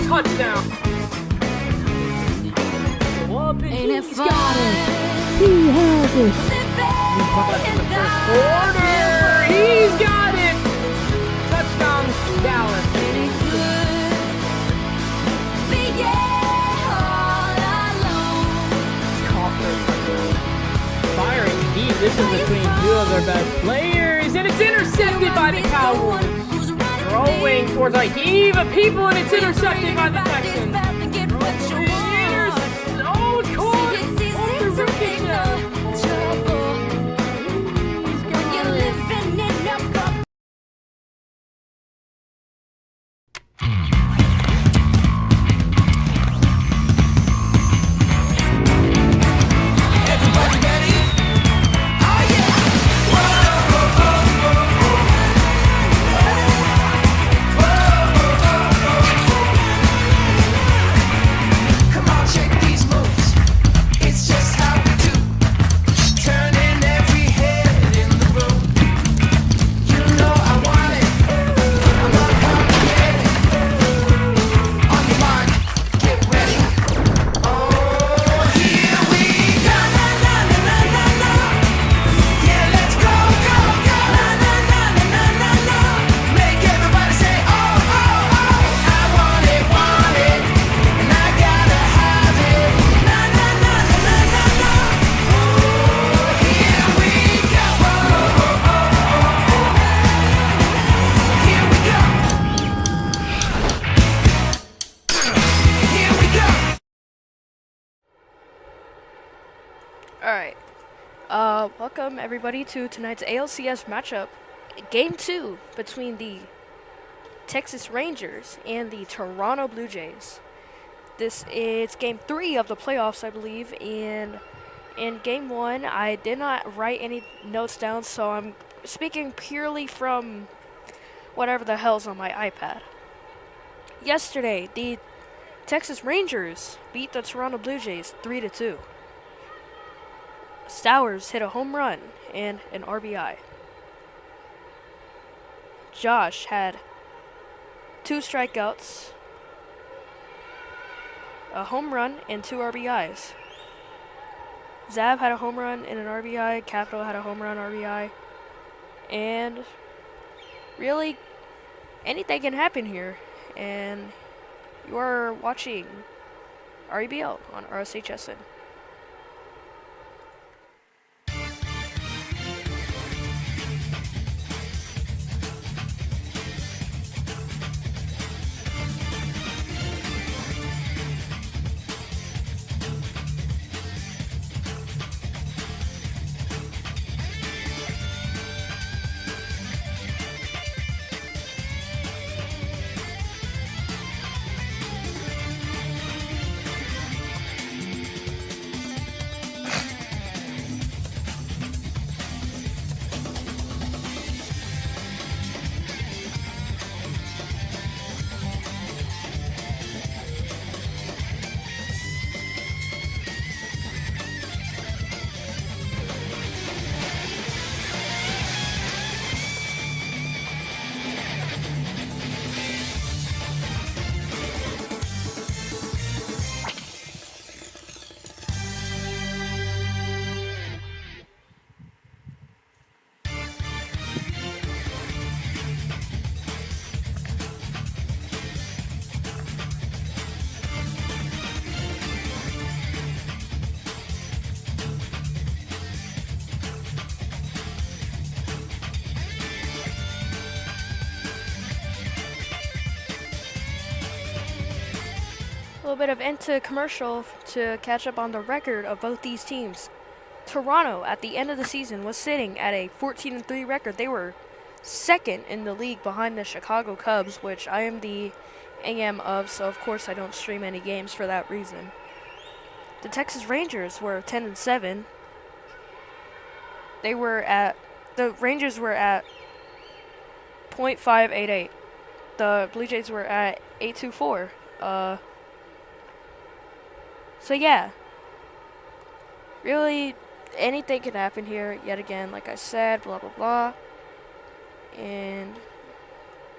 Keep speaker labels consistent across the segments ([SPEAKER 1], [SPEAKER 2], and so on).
[SPEAKER 1] touchdown.
[SPEAKER 2] Ain't it
[SPEAKER 1] He's
[SPEAKER 2] fun?
[SPEAKER 1] got it. He has it. In the first quarter. He's got it. Touchdown, Dallas.
[SPEAKER 2] Pretty good. But yeah, all alone.
[SPEAKER 1] Firing deep. This is between two of their best players, and it's intercepted by the Cowboys. Throwing towards a heave of people, and it's intercepted by the Texans. Oh, caught on the ricochet.
[SPEAKER 3] Alright, welcome everybody to tonight's ALCS matchup, Game 2 between the Texas Rangers and the Toronto Blue Jays. This is Game 3 of the playoffs, I believe, and in Game 1, I did not write any notes down, so I'm speaking purely from whatever the hell's on my iPad. Yesterday, the Texas Rangers beat the Toronto Blue Jays 3-2. Stowers hit a home run and an RBI. Josh had 2 strikeouts, a home run, and 2 RBIs. Zav had a home run and an RBI. Capital had a home run, RBI. And really, anything can happen here. And you are watching REBL on RSHSN. A little bit of into commercial to catch up on the record of both these teams. Toronto, at the end of the season, was sitting at a 14-3 record. They were second in the league behind the Chicago Cubs, which I am the AM of, so of course I don't stream any games for that reason. The Texas Rangers were 10-7. The Rangers were at .588. The Blue Jays were at 824. So yeah, really anything can happen here yet again, like I said, blah blah blah, and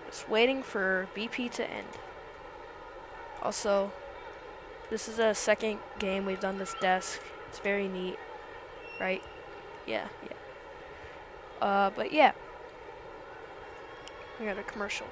[SPEAKER 3] just waiting for BP to end. Also, this is a second game we've done this desk. It's very neat, right? Yeah. But yeah, we got a commercial.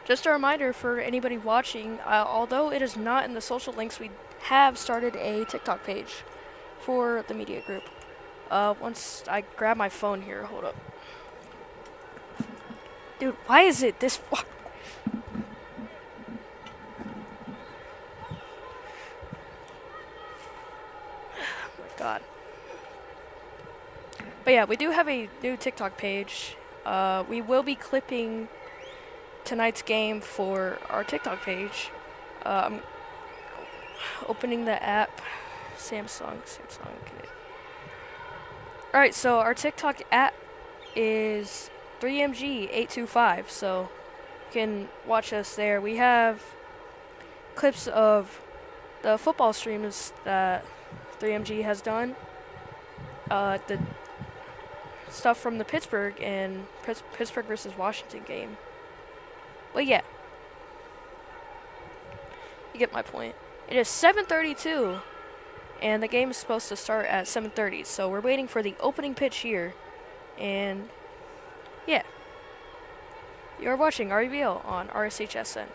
[SPEAKER 3] Just a reminder for anybody watching, although it is not in the social links, we have started a TikTok page for the media group. Once I grab my phone here, hold up. Dude, why is it this far? Oh my god. But yeah, we do have a new TikTok page. We will be clipping tonight's game for our TikTok page. I'm opening the app. Samsung. Okay. Alright, so our TikTok app is 3MG825, so you can watch us there. We have clips of the football streams that 3MG has done. The stuff from the Pittsburgh and Pittsburgh versus Washington game. But yeah, you get my point. It is 7:32, and the game is supposed to start at 7:30. So we're waiting for the opening pitch here, and yeah, you're watching RBL on RSHSN.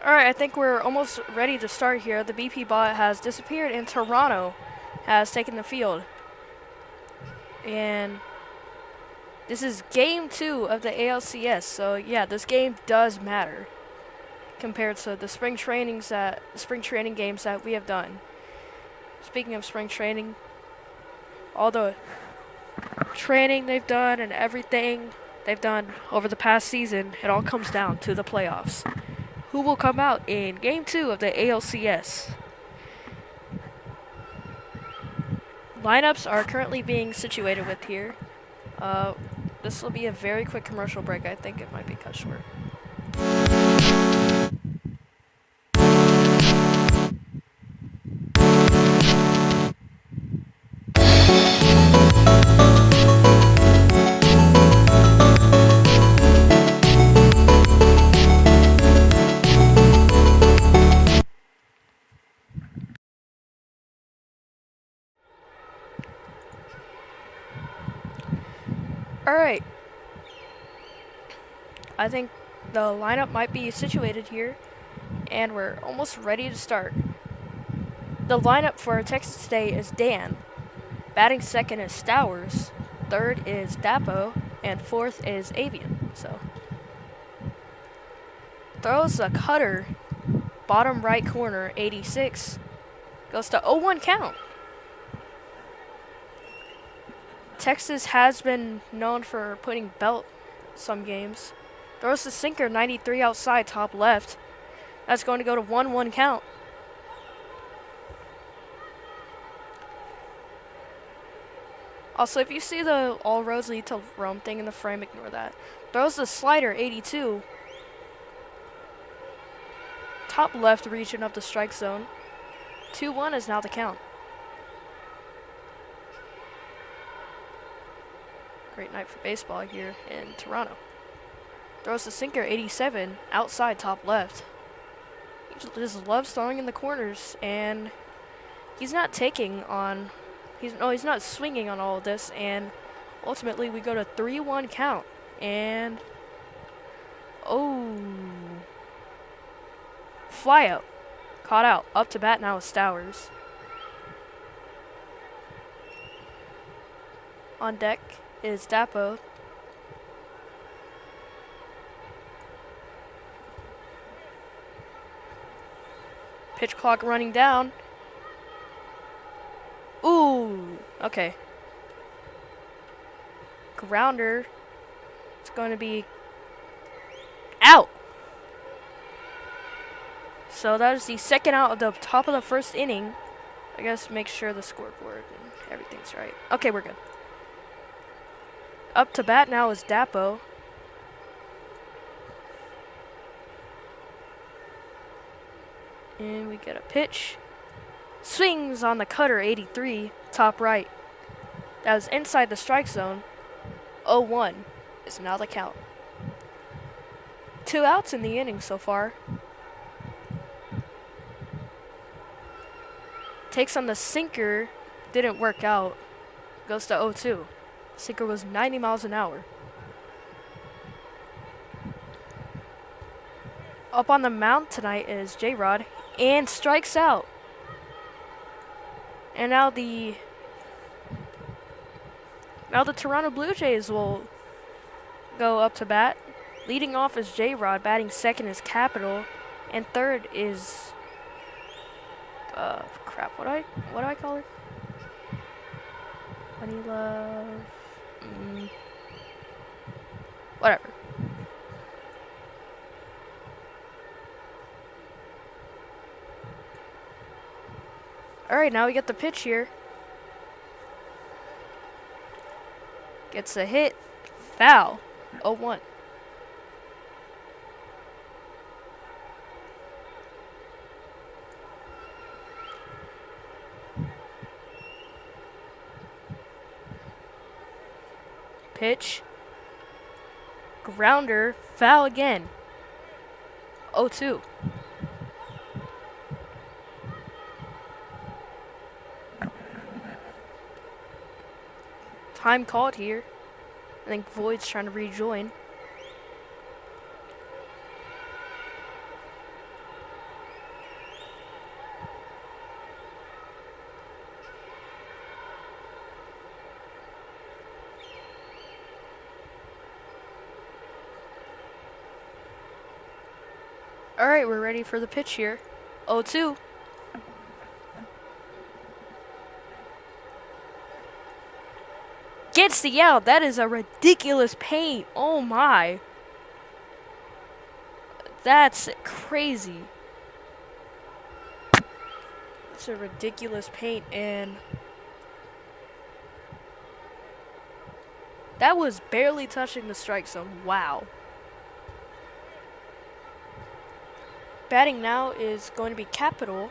[SPEAKER 3] Alright, I think we're almost ready to start here. The BP bot has disappeared and Toronto has taken the field. And this is game 2 of the ALCS, so yeah, this game does matter compared to the spring training games that we have done. Speaking of spring training, all the training they've done and everything they've done over the past season, it all comes down to the playoffs. Who will come out in game 2 of the ALCS? Lineups are currently being situated with here. This will be a very quick commercial break. I think it might be cut short. Alright. I think the lineup might be situated here, and we're almost ready to start. The lineup for Texas today is Dan. Batting second is Stowers. Third is Dapo. And fourth is Avian. So, throws a cutter, bottom right corner, 86. Goes to 0-1 count. Texas has been known for putting belt some games. Throws the sinker, 93 outside, top left. That's going to go to 1-1 count. Also, if you see the all roads lead to Rome thing in the frame, ignore that. Throws the slider, 82. Top left region of the strike zone. 2-1 is now the count. Great night for baseball here in Toronto. Throws the sinker, 87, outside, top left. He just loves throwing in the corners, and he's not taking on... He's not swinging on all of this, and ultimately we go to 3-1 count. And... oh... fly out. Caught out. Up to bat now is Stowers. On deck is Dapo. Pitch clock running down. Ooh, okay. Grounder. It's going to be out. So that is the second out of the top of the first inning. I guess make sure the scoreboard and everything's right. Okay, we're good. Up to bat now is Dapo. And we get a pitch. Swings on the cutter, 83, top right. That was inside the strike zone. 0-1 is now the count. 2 outs in the inning so far. Takes on the sinker, didn't work out. Goes to 0-2. Sinker was 90 miles an hour. Up on the mound tonight is J-Rod, and strikes out. And now the Toronto Blue Jays will go up to bat. Leading off is J-Rod, batting second is Capital, and third is crap, what do I call her? Honey Love. Whatever. Alright, now we get the pitch here. Gets a hit. Foul. 0-1. Pitch. Grounder. Foul again. 0-2. Time called here. I think Void's trying to rejoin. All right, we're ready for the pitch here. 0-2. Gets the out. That is a ridiculous paint. Oh my. That's crazy. That's a ridiculous paint, and that was barely touching the strike zone. Wow. Batting now is going to be Capital.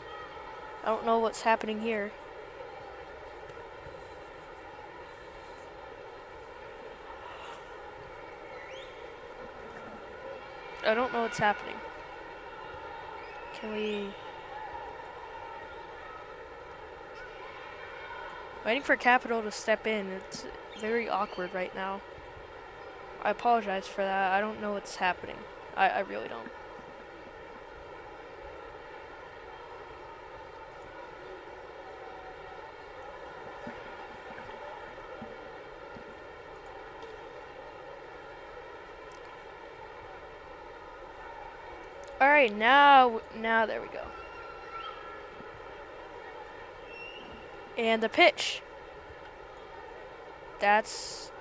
[SPEAKER 3] I don't know what's happening here. I don't know what's happening. Can we... Waiting for Capital to step in. It's very awkward right now. I apologize for that. I don't know what's happening. I really don't. Alright, now there we go. And the pitch. That's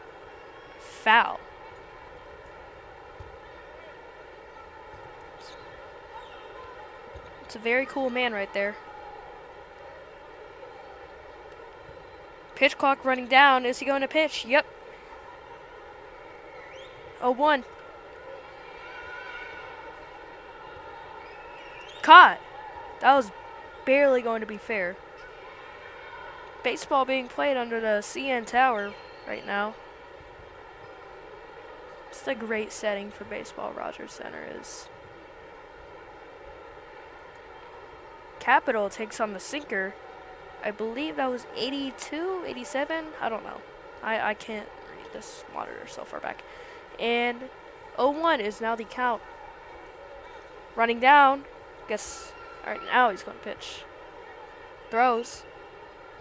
[SPEAKER 3] foul. It's a very cool man right there. Pitch clock running down. Is he going to pitch? Yep. 0-1. Caught. That was barely going to be fair. Baseball being played under the CN Tower right now. It's a great setting for baseball, Rogers Center is. Capital takes on the sinker. I believe that was 82, 87? I don't know. I can't read this monitor so far back. And 0-1 is now the count. Running down. Guess, alright, now he's going to pitch. Throws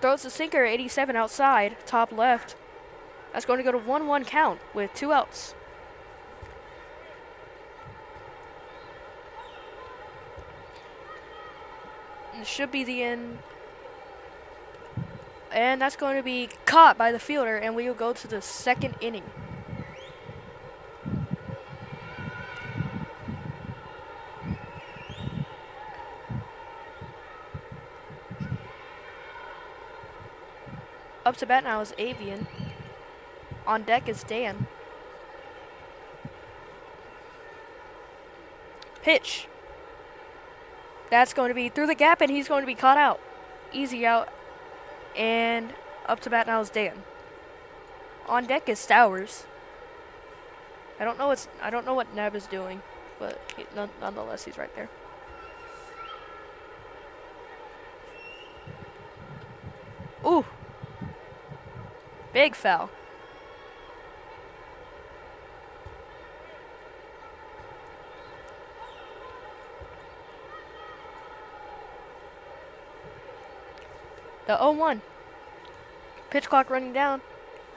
[SPEAKER 3] the sinker, 87 outside, top left. That's going to go to 1-1 count with 2 outs. And it should be the end. And that's going to be caught by the fielder, and we will go to the second inning. Up to bat now is Avian. On deck is Dan. Pitch. That's going to be through the gap, and he's going to be caught out. Easy out. And up to bat now is Dan. On deck is Stowers. I don't know what Neb is doing, but nonetheless he's right there. Ooh. Big foul. The 0-1. Pitch clock running down,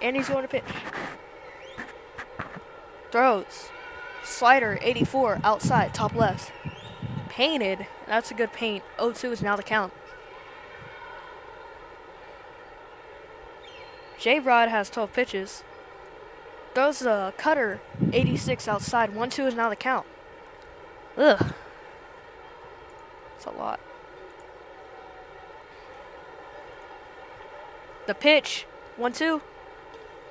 [SPEAKER 3] and he's going to pitch. Throws. Slider, 84, outside, top left. Painted. That's a good paint. 0-2 is now the count. J-Rod has 12 pitches. Throws a cutter, 86 outside. 1-2 is now the count. Ugh. That's a lot. The pitch, 1-2.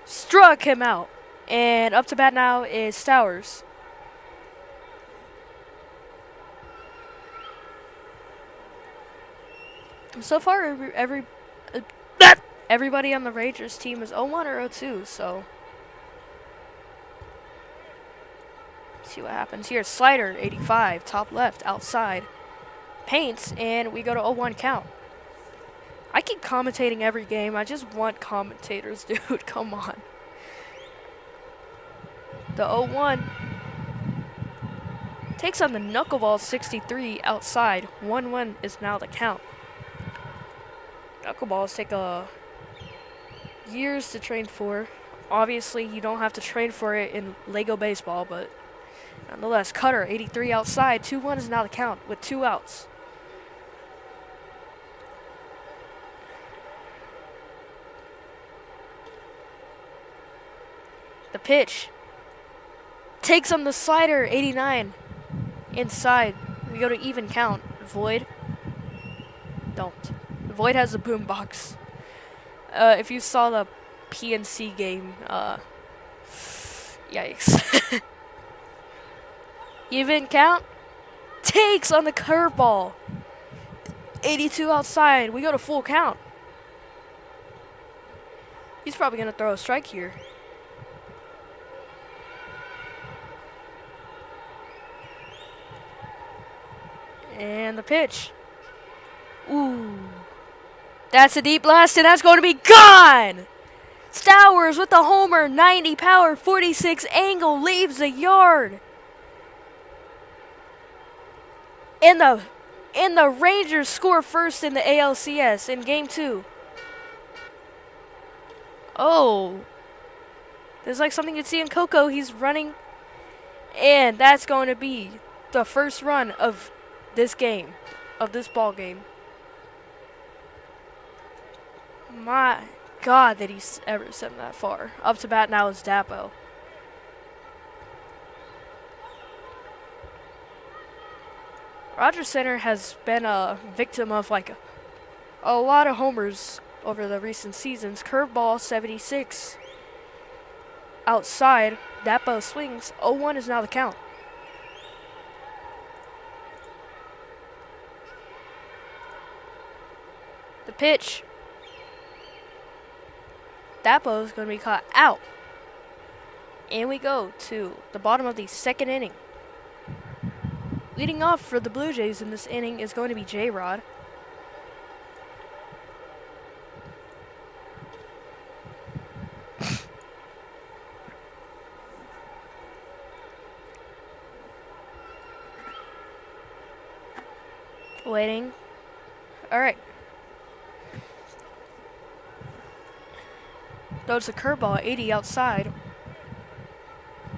[SPEAKER 3] Struck him out. And up to bat now is Stowers. So far, everybody on the Rangers team is 0-1 or 0-2, so let's see what happens here. Slider, 85, top left, outside. Paints, and we go to 0-1 count. I keep commentating every game. I just want commentators, dude. Come on. The 0-1 takes on the knuckleball, 63, outside. 1-1 is now the count. Knuckleballs take years to train for. Obviously, you don't have to train for it in Lego baseball, but Nonetheless, Cutter, 83 outside. 2-1 is now the count with 2 outs. The pitch. Takes on the slider, 89. Inside. We go to even count. Void. Don't. Void has a boombox. If you saw the PNC game, yikes. Even count. Takes on the curveball. 82 outside. We go to full count. He's probably going to throw a strike here. And the pitch. Ooh. That's a deep blast, and that's going to be gone! Stowers with the homer, 90 power, 46 angle, leaves the yard. And the Rangers score first in the ALCS in Game 2. Oh. There's like something you'd see in Coco. He's running. And that's going to be the first run of this game, of this ball game. My God, that he's ever sent that far. Up to bat now is Dapo. Rogers Center has been a victim of like a lot of homers over the recent seasons. Curveball 76 outside. Dapo swings. 0-1 is now the count. The pitch. Dapo is going to be caught out. And we go to the bottom of the second inning. Leading off for the Blue Jays in this inning is going to be J-Rod. Waiting. All right. Throws a curveball, 80 outside.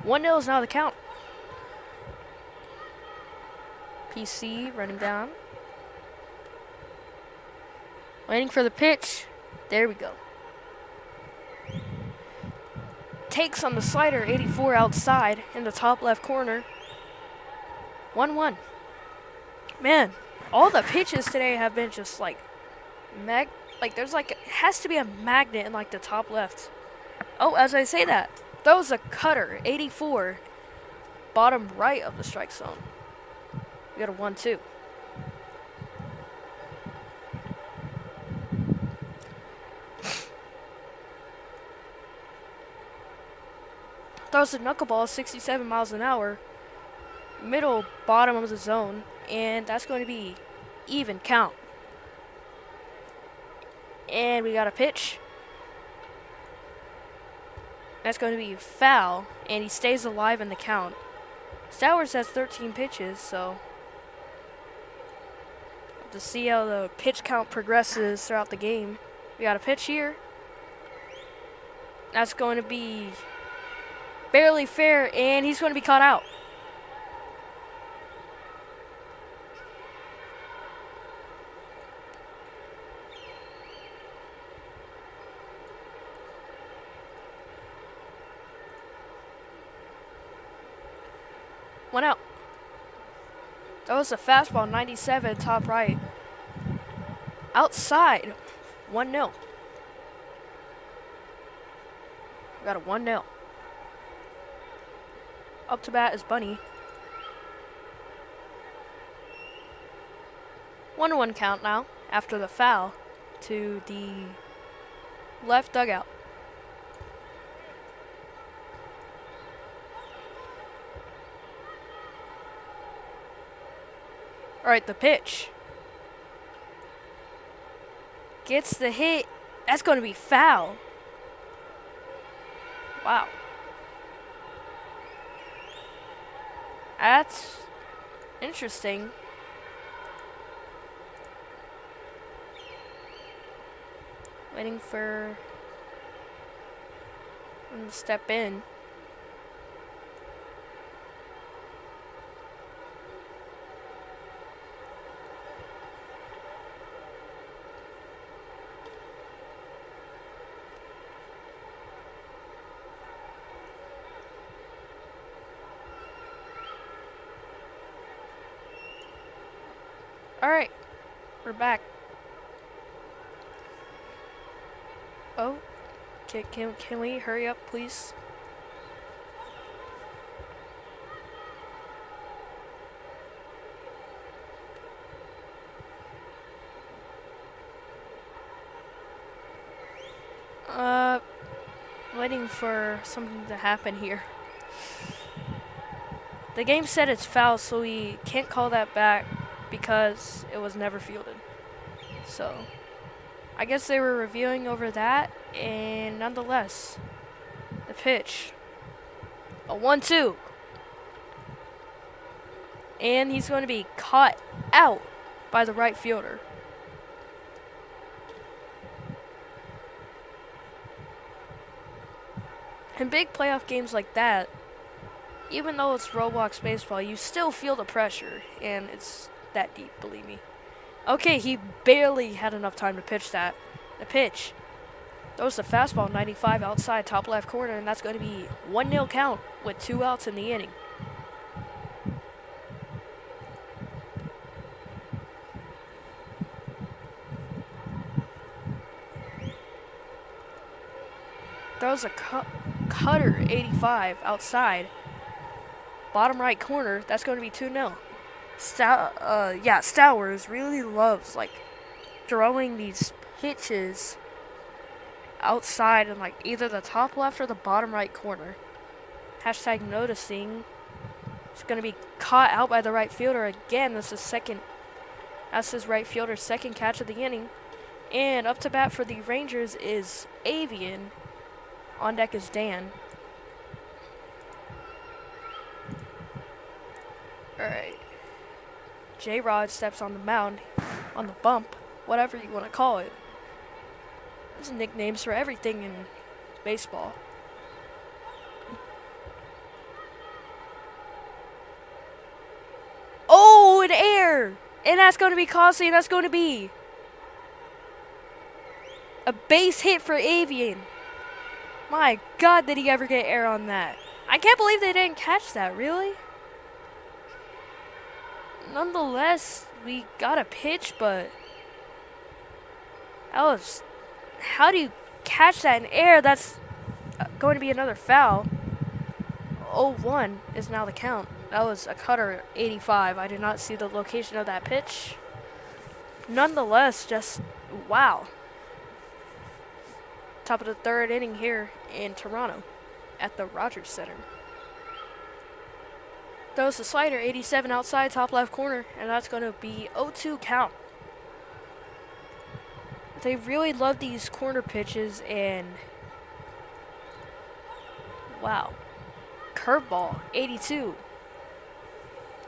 [SPEAKER 3] 1-0 is now the count. PC running down. Waiting for the pitch. There we go. Takes on the slider, 84 outside in the top left corner. 1-1. Man, all the pitches today have been just like there's like, it has to be a magnet in like the top left. Oh, as I say that, throws a cutter, 84, bottom right of the strike zone. We got a 1-2. Throws a knuckleball, 67 miles an hour, middle bottom of the zone, and that's going to be even count. And we got a pitch. That's going to be foul, and he stays alive in the count. Stowers has 13 pitches, so we'll have to see how the pitch count progresses throughout the game. We got a pitch here. That's going to be barely fair, and he's going to be caught out. One out. That was a fastball, 97, top right. Outside, 1-0. We got a 1-0. Up to bat is Bunny. 1-1 count now after the foul to the left dugout. All right, the pitch. Gets the hit. That's going to be foul. Wow. That's interesting. Waiting for him to step in. Alright, we're back. Oh, can we hurry up, please? Waiting for something to happen here. The game said it's foul, so we can't call that back because it was never fielded. So, I guess they were reviewing over that, and nonetheless, the pitch. A 1-2. And he's going to be caught out by the right fielder. In big playoff games like that, even though it's Roblox baseball, you still feel the pressure, and it's that deep, believe me. Okay, he barely had enough time to pitch that. The pitch. Throws the fastball 95 outside, top left corner, and that's going to be 1-0 count with 2 outs in the inning. Throws a cutter 85 outside, bottom right corner. That's going to be 2-0. Stowers really loves like throwing these pitches outside in like either the top left or the bottom right corner. Hashtag noticing. It's going to be caught out by the right fielder again. That's his right fielder's second catch of the inning. And up to bat for the Rangers is Avian. On deck is Dan. Alright. J-Rod steps on the mound, on the bump, whatever you want to call it. There's nicknames for everything in baseball. Oh, an error! And that's going to be costly, and that's going to be a base hit for Avian. My God, did he ever get air on that? I can't believe they didn't catch that, really? Nonetheless, we got a pitch, but that was... How do you catch that in air? That's going to be another foul. 0-1 is now the count. That was a cutter 85. I did not see the location of that pitch. Nonetheless, just wow. Top of the third inning here in Toronto at the Rogers Center. Throws the slider 87 outside, top left corner, and that's going to be 0-2 count. They really love these corner pitches, and wow. Curveball 82.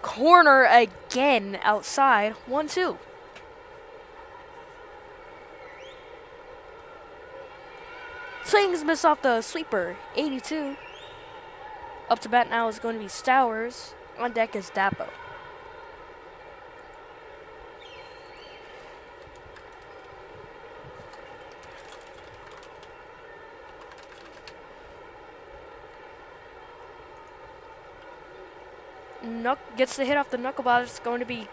[SPEAKER 3] Corner again outside, 1-2. Swings miss off the sweeper, 82. Up to bat now is going to be Stowers. On deck is Dapo. Gets the hit off the knuckleball. It's going to be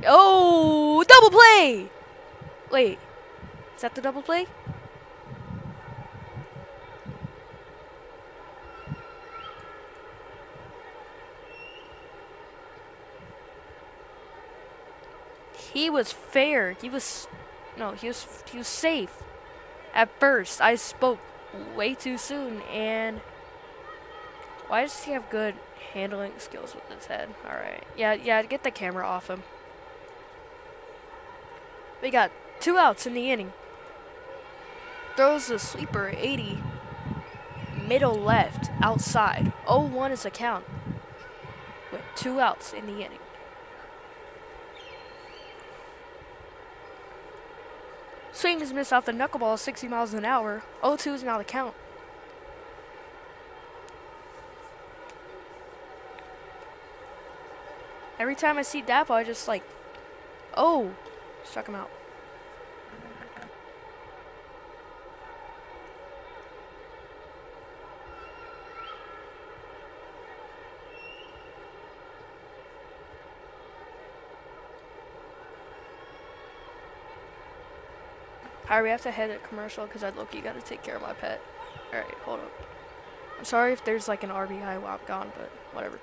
[SPEAKER 3] oh, double play! Wait, is that the double play? He was fair. He was safe. At first, I spoke way too soon, and why does he have good handling skills with his head? Alright. Yeah, get the camera off him. We got 2 outs in the inning. Throws the sweeper 80. Middle left, outside. 0-1 is the count. With 2 outs in the inning. Swing is missed off the knuckleball 60 miles an hour. 0-2 is now the count. Every time I see Dapo, I just like, oh, struck him out. Alright, we have to head to commercial because I low-key got to take care of my pet. Alright, hold up. I'm sorry if there's like an RBI while I'm gone, but whatever.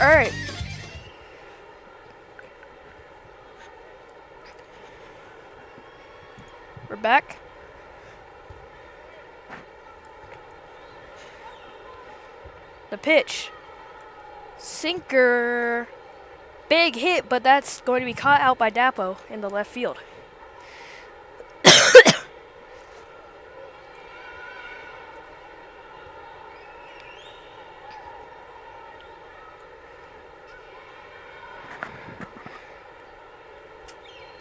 [SPEAKER 3] Alright. We're back. The pitch. Sinker. Big hit, but that's going to be caught out by Dapo in the left field.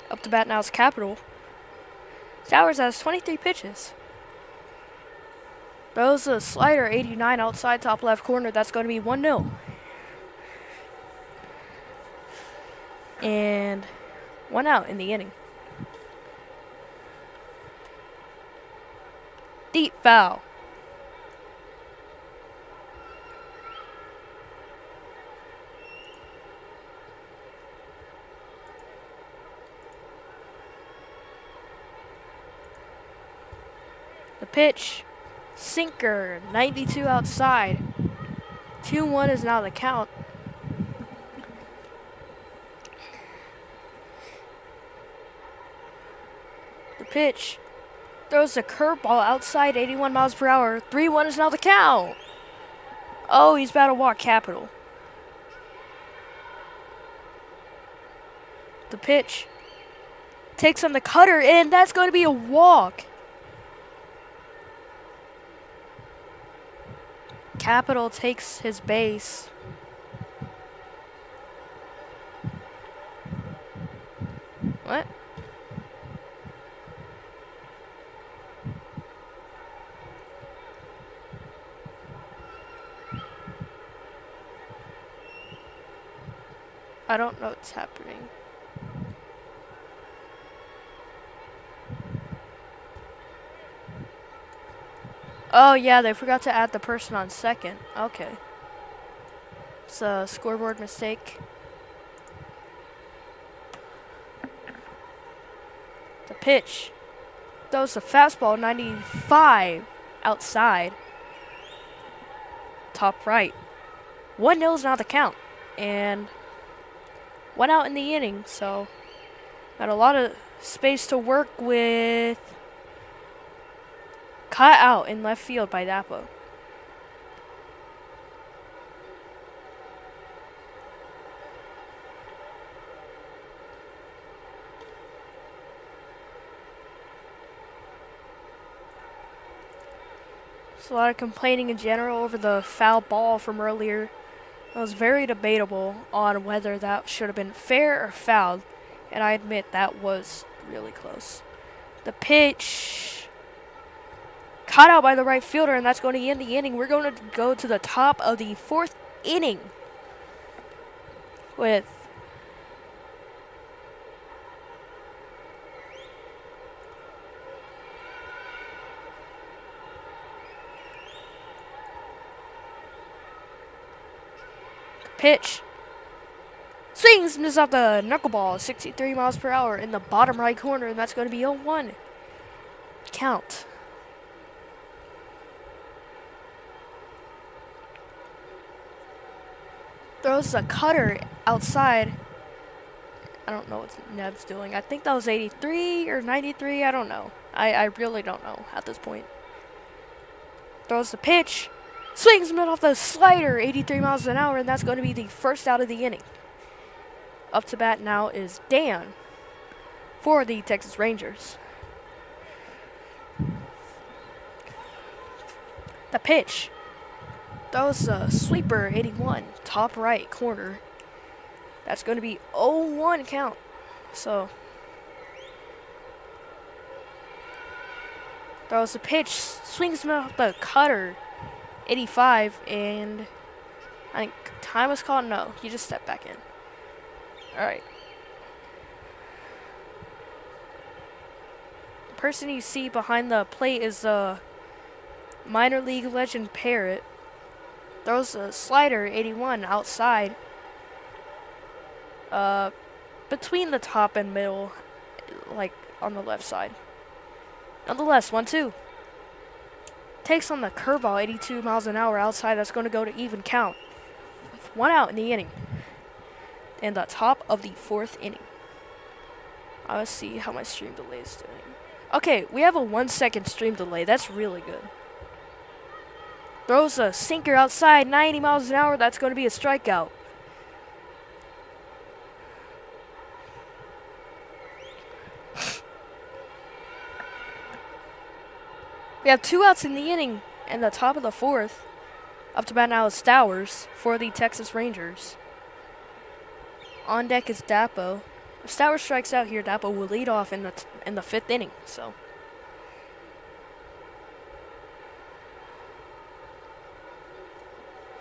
[SPEAKER 3] Up to bat now is Capital. Stowers has 23 pitches. Throws a slider 89 outside top left corner. That's going to be 1-0. And 1 out in the inning. Deep foul. The pitch, sinker, 92 outside. 2-1 is now the count. The pitch, throws a curveball outside, 81 miles per hour. 3-1 is now the count. Oh, he's about to walk Capital. The pitch, takes on the cutter, and that's going to be a walk. Capital takes his base. What? I don't know what's happening. Oh yeah, they forgot to add the person on second. Okay. It's a scoreboard mistake. The pitch. Throws a fastball 95 outside. Top right. 1-0 is now the count. And 1 out in the inning, so got a lot of space to work with. Cut out in left field by Dapo. There's a lot of complaining in general over the foul ball from earlier. It was very debatable on whether that should have been fair or fouled, and I admit that was really close. The pitch, caught out by the right fielder, and that's going to end the inning. We're going to go to the top of the 4th inning with pitch. Swings, misses off the knuckleball, 63 miles per hour in the bottom right corner, and that's going to be 0-1. Count. Throws a cutter outside. I don't know what Neb's doing. I think that was 83 or 93. I don't know. I really don't know at this point. Throws the pitch. Swings him off the slider, 83 miles an hour, and that's going to be the first out of the inning. Up to bat now is Dan for the Texas Rangers. The pitch. That was a sweeper, 81, top right corner. That's going to be 0-1 count. So that was the pitch. Swings him off the cutter, 85, and I think time was called. No, he just stepped back in. All right. The person you see behind the plate is minor league legend Parrot. Throws a slider, 81, outside. Between the top and middle, like on the left side. Nonetheless, 1-2. Takes on the curveball, 82 miles an hour outside. That's going to go to even count. With 1 out in the inning. And the top of the 4th inning. Let's see how my stream delay is doing. Okay, we have a 1-second stream delay. That's really good. Throws a sinker outside, 90 miles an hour. That's going to be a strikeout. We have 2 outs in the inning, and the top of the 4th. Up to bat now is Stowers for the Texas Rangers. On deck is Dapo. If Stowers strikes out here, Dapo will lead off in the 5th inning. So.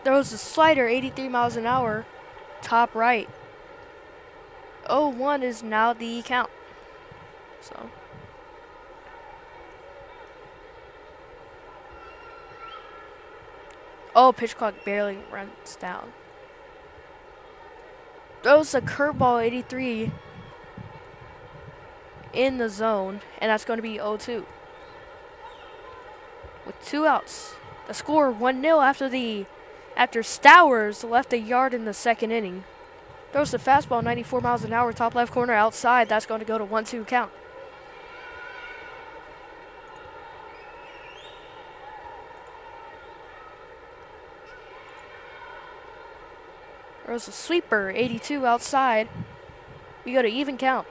[SPEAKER 3] Throws a slider, 83 miles an hour, top right. 0-1 is now the count. So. Oh, pitch clock barely runs down. Throws a curveball, 83, in the zone, and that's going to be 0-2. With 2 outs. The score 1-0 after Stowers left a yard in the 2nd inning. Throws the fastball, 94 miles an hour, top left corner outside. That's going to go to 1-2 count. Throws a sweeper, 82 outside. We go to even count.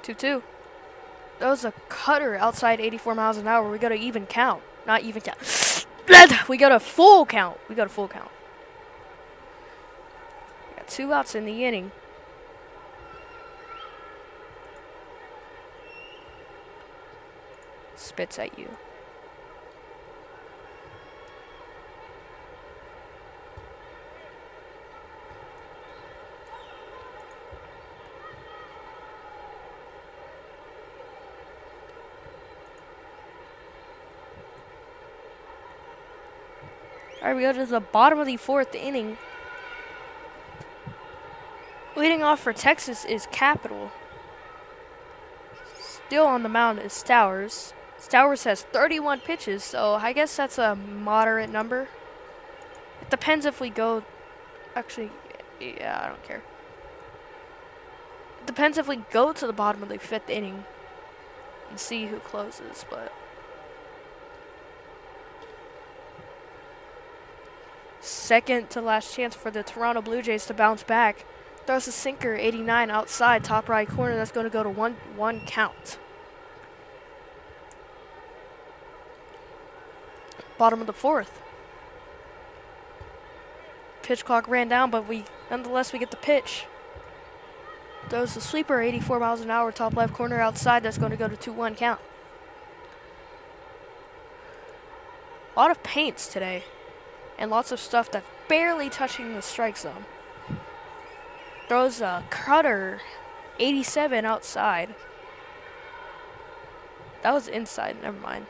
[SPEAKER 3] Two. That was a cutter outside, 84 miles an hour. We go to even count. Not even count. We go to full count. We got 2 outs in the inning. Spits at you. All right, we go to the bottom of the 4th inning. Leading off for Texas is Capital. Still on the mound is Stowers. Stowers has 31 pitches, so I guess that's a moderate number. It depends if we go... Actually, yeah, I don't care. It depends if we go to the bottom of the 5th inning and see who closes, but... Second to last chance for the Toronto Blue Jays to bounce back. Throws a sinker, 89 outside, top right corner. That's going to go to 1-1 count. Bottom of the 4th. Pitch clock ran down, but nonetheless we get the pitch. Throws a sweeper, 84 miles an hour, top left corner outside. That's going to go to 2-1 count. A lot of paints today. And lots of stuff that's barely touching the strike zone. Throws a cutter, 87 outside. That was inside, never mind.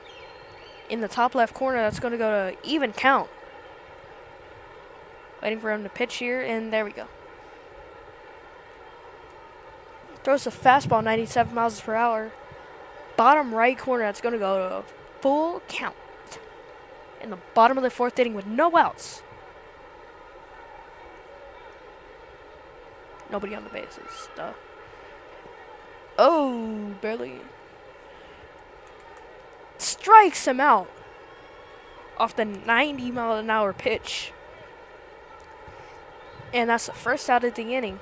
[SPEAKER 3] In the top left corner, that's going to go to even count. Waiting for him to pitch here, and there we go. Throws a fastball, 97 miles per hour. Bottom right corner, that's going to go to full count. In the bottom of the 4th inning with no outs. Nobody on the bases. Duh. Oh, barely. Strikes him out off the 90 mile an hour pitch. And that's the first out of the inning.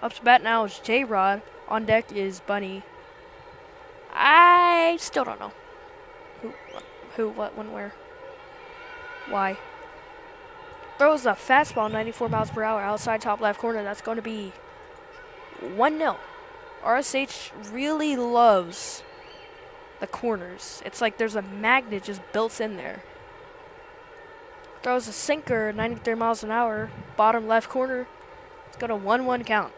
[SPEAKER 3] Up to bat now is J-Rod. On deck is Bunny. I still don't know who, what, when, where, why. Throws a fastball 94 miles per hour outside top left corner. That's going to be 1-0. RSH really loves the corners. It's like there's a magnet just built in there. Throws a sinker 93 miles an hour, bottom left corner. It's got a 1-1 count.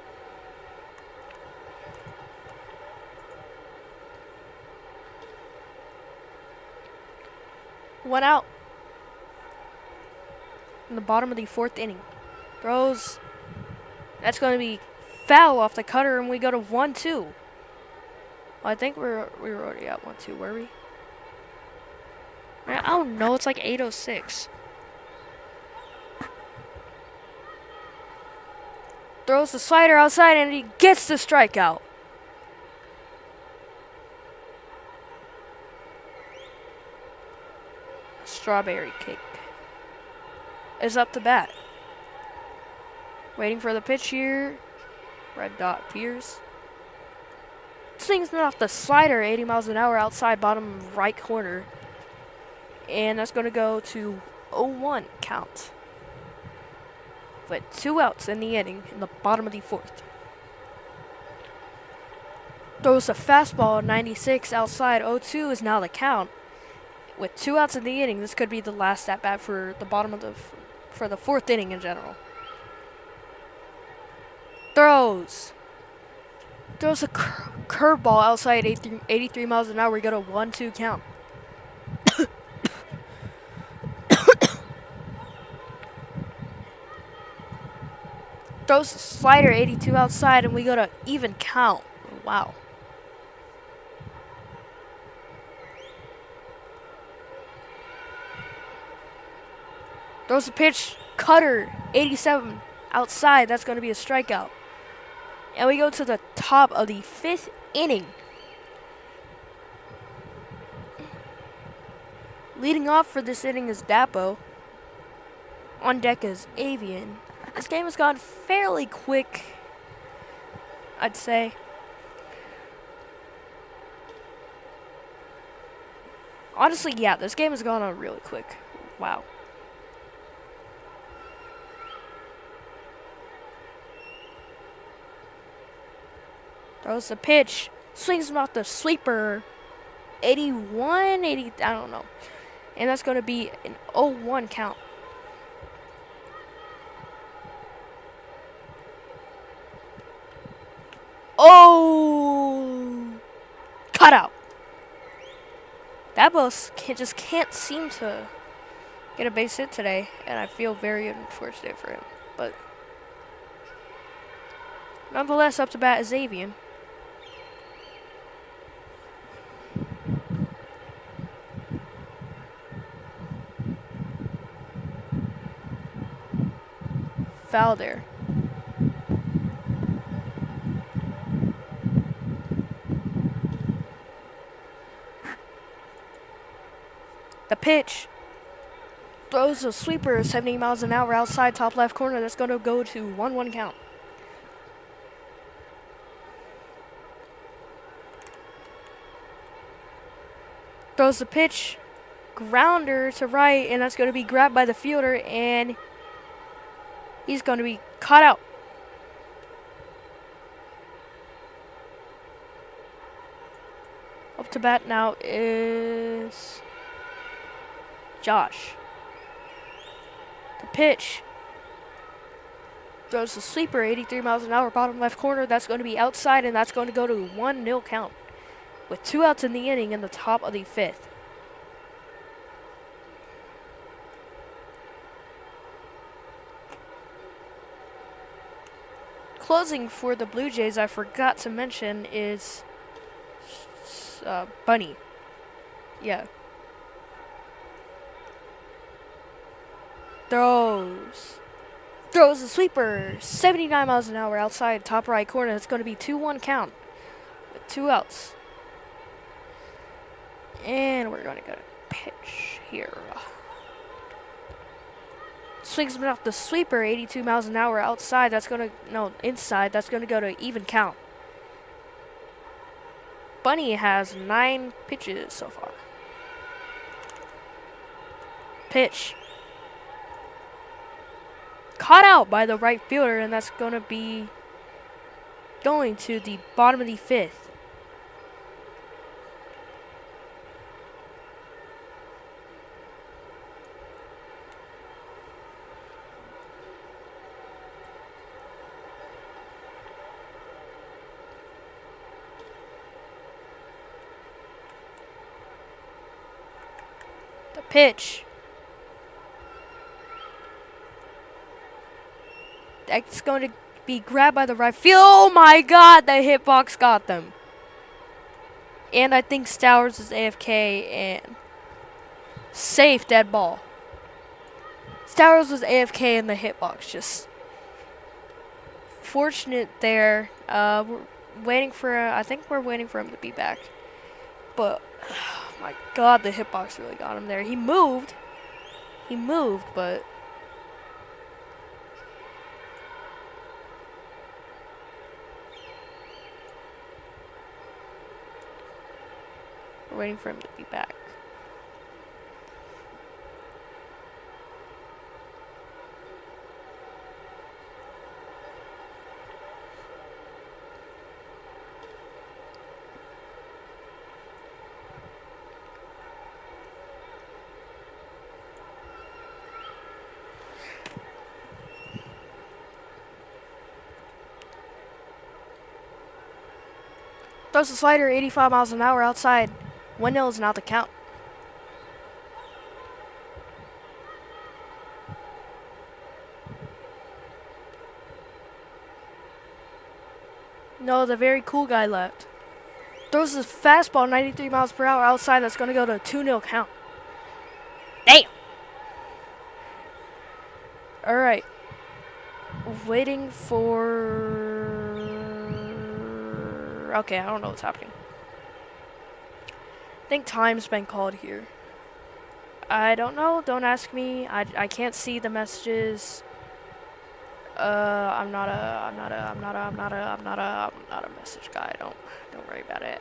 [SPEAKER 3] One out. In the bottom of the 4th inning. Throws. That's going to be foul off the cutter, and we go to 1-2. Well, I think we were already at 1-2, were we? I don't know. It's like 8:06. Throws the slider outside, and he gets the strikeout. Strawberry cake is up to bat. Waiting for the pitch here. Red dot appears. Swings off the slider 80 miles an hour outside bottom right corner. And that's going to go to 0-1 count. With 2 outs in the inning in the bottom of the 4th. Throws a fastball 96 outside 0-2 is now the count. With 2 outs in the inning, this could be the last at bat for the bottom of for the 4th inning in general. Throws a curveball outside 83 miles an hour. We got a 1-2 count. Throws a slider 82 outside, and we got an even count. Wow. Throws a pitch, cutter, 87 outside. That's going to be a strikeout. And we go to the top of the 5th inning. Leading off for this inning is Dapo. On deck is Avian. This game has gone fairly quick, I'd say. Honestly, yeah, this game has gone on really quick. Wow. Throws the pitch. Swings him off the sleeper. 81, 80, I don't know. And that's going to be an 0-1 count. Oh! Cut out. That boss just can't seem to get a base hit today. And I feel very unfortunate for him. But nonetheless, up to bat is Avian. Foul there. The pitch. Throws a sweeper 70 miles an hour outside top left corner. That's going to go to 1-1 count. Throws the pitch. Grounder to right, and that's going to be grabbed by the fielder, and he's going to be caught out. Up to bat now is Josh. The pitch. Throws the sleeper 83 miles an hour bottom left corner. That's going to be outside, and that's going to go to 1-0 count. With 2 outs in the inning in the top of the 5th. Closing for the Blue Jays, I forgot to mention, is Bunny. Yeah. Throws a sweeper, 79 miles an hour outside top right corner. It's going to be 2-1 count with 2 outs. And we're going to go to pitch here. Swings him off the sweeper, 82 miles an hour outside. That's going to, no, inside. That's going to go to even count. Bunny has 9 pitches so far. Pitch. Caught out by the right fielder, and that's going to be going to the bottom of the 5th. The pitch. That's going to be grabbed by the right field. Oh my God, that hitbox got them. And I think Stowers is AFK and safe dead ball. Stowers was AFK in the hitbox. Just fortunate there. We're waiting for. I think we're waiting for him to be back. But oh my God, the hitbox really got him there. He moved, but. We're waiting for him to be back. Throws the slider 85 miles an hour outside. 1-0 is not the count. No, the very cool guy left. Throws his fastball 93 miles per hour outside. That's going to go to a 2-0 count. Damn. All right. Waiting for... Okay, I don't know what's happening. I think time's been called here. I don't know. Don't ask me. I can't see the messages. I'm not a message guy. Don't worry about it.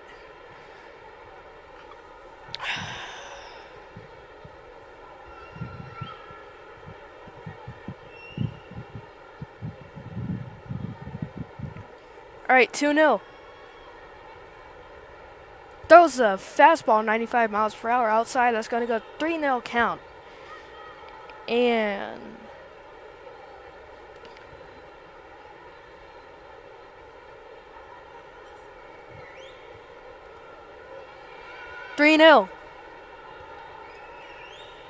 [SPEAKER 3] All right, 2-0. Throws a fastball 95 miles per hour outside. That's going to go 3-0 count. And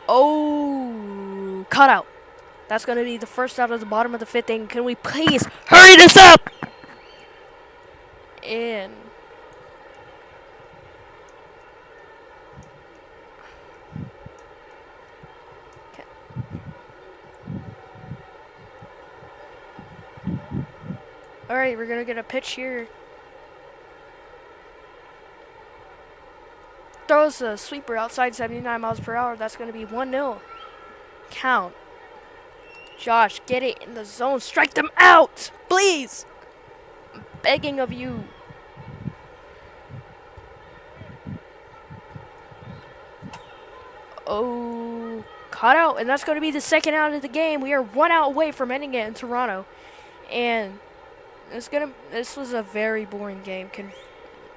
[SPEAKER 3] oh, cut out. That's going to be the first out of the bottom of the 5th inning. Can we please hurry this up? And all right, we're going to get a pitch here. Throws a sweeper outside 79 miles per hour. That's going to be 1-0 count. Josh, get it in the zone. Strike them out, please. I'm begging of you. Oh, caught out, and that's going to be the second out of the game. We are 1 out away from ending it in Toronto, and this was a very boring game.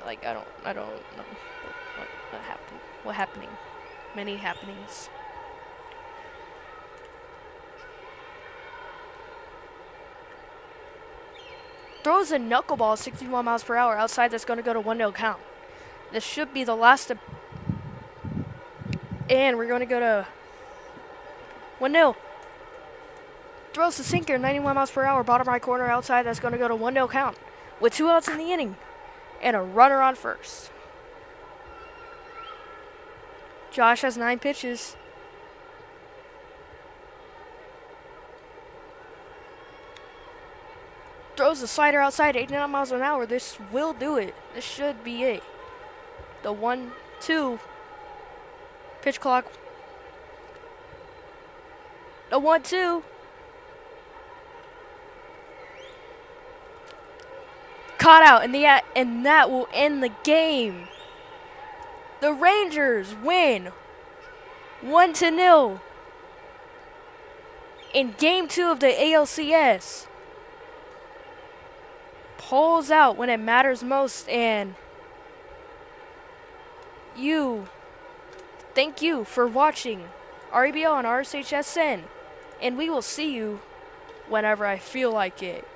[SPEAKER 3] I don't know what happened. What happening? Many happenings. Throws a knuckleball 61 miles per hour outside. That's going to go to 1-0 count. This should be the last. And we're going to go to 1-0. Throws the sinker 91 miles per hour, bottom right corner outside. That's going to go to 1-0 count with 2 outs in the inning and a runner on first. Josh has 9 pitches. Throws the slider outside 89 miles an hour. This will do it. This should be it. The 1-2 pitch clock. A 1-2. Caught out, and that will end the game. The Rangers win 1-0 in Game 2 of the ALCS. Pulls out when it matters most, and thank you for watching REBL on RSHSN, and we will see you whenever I feel like it.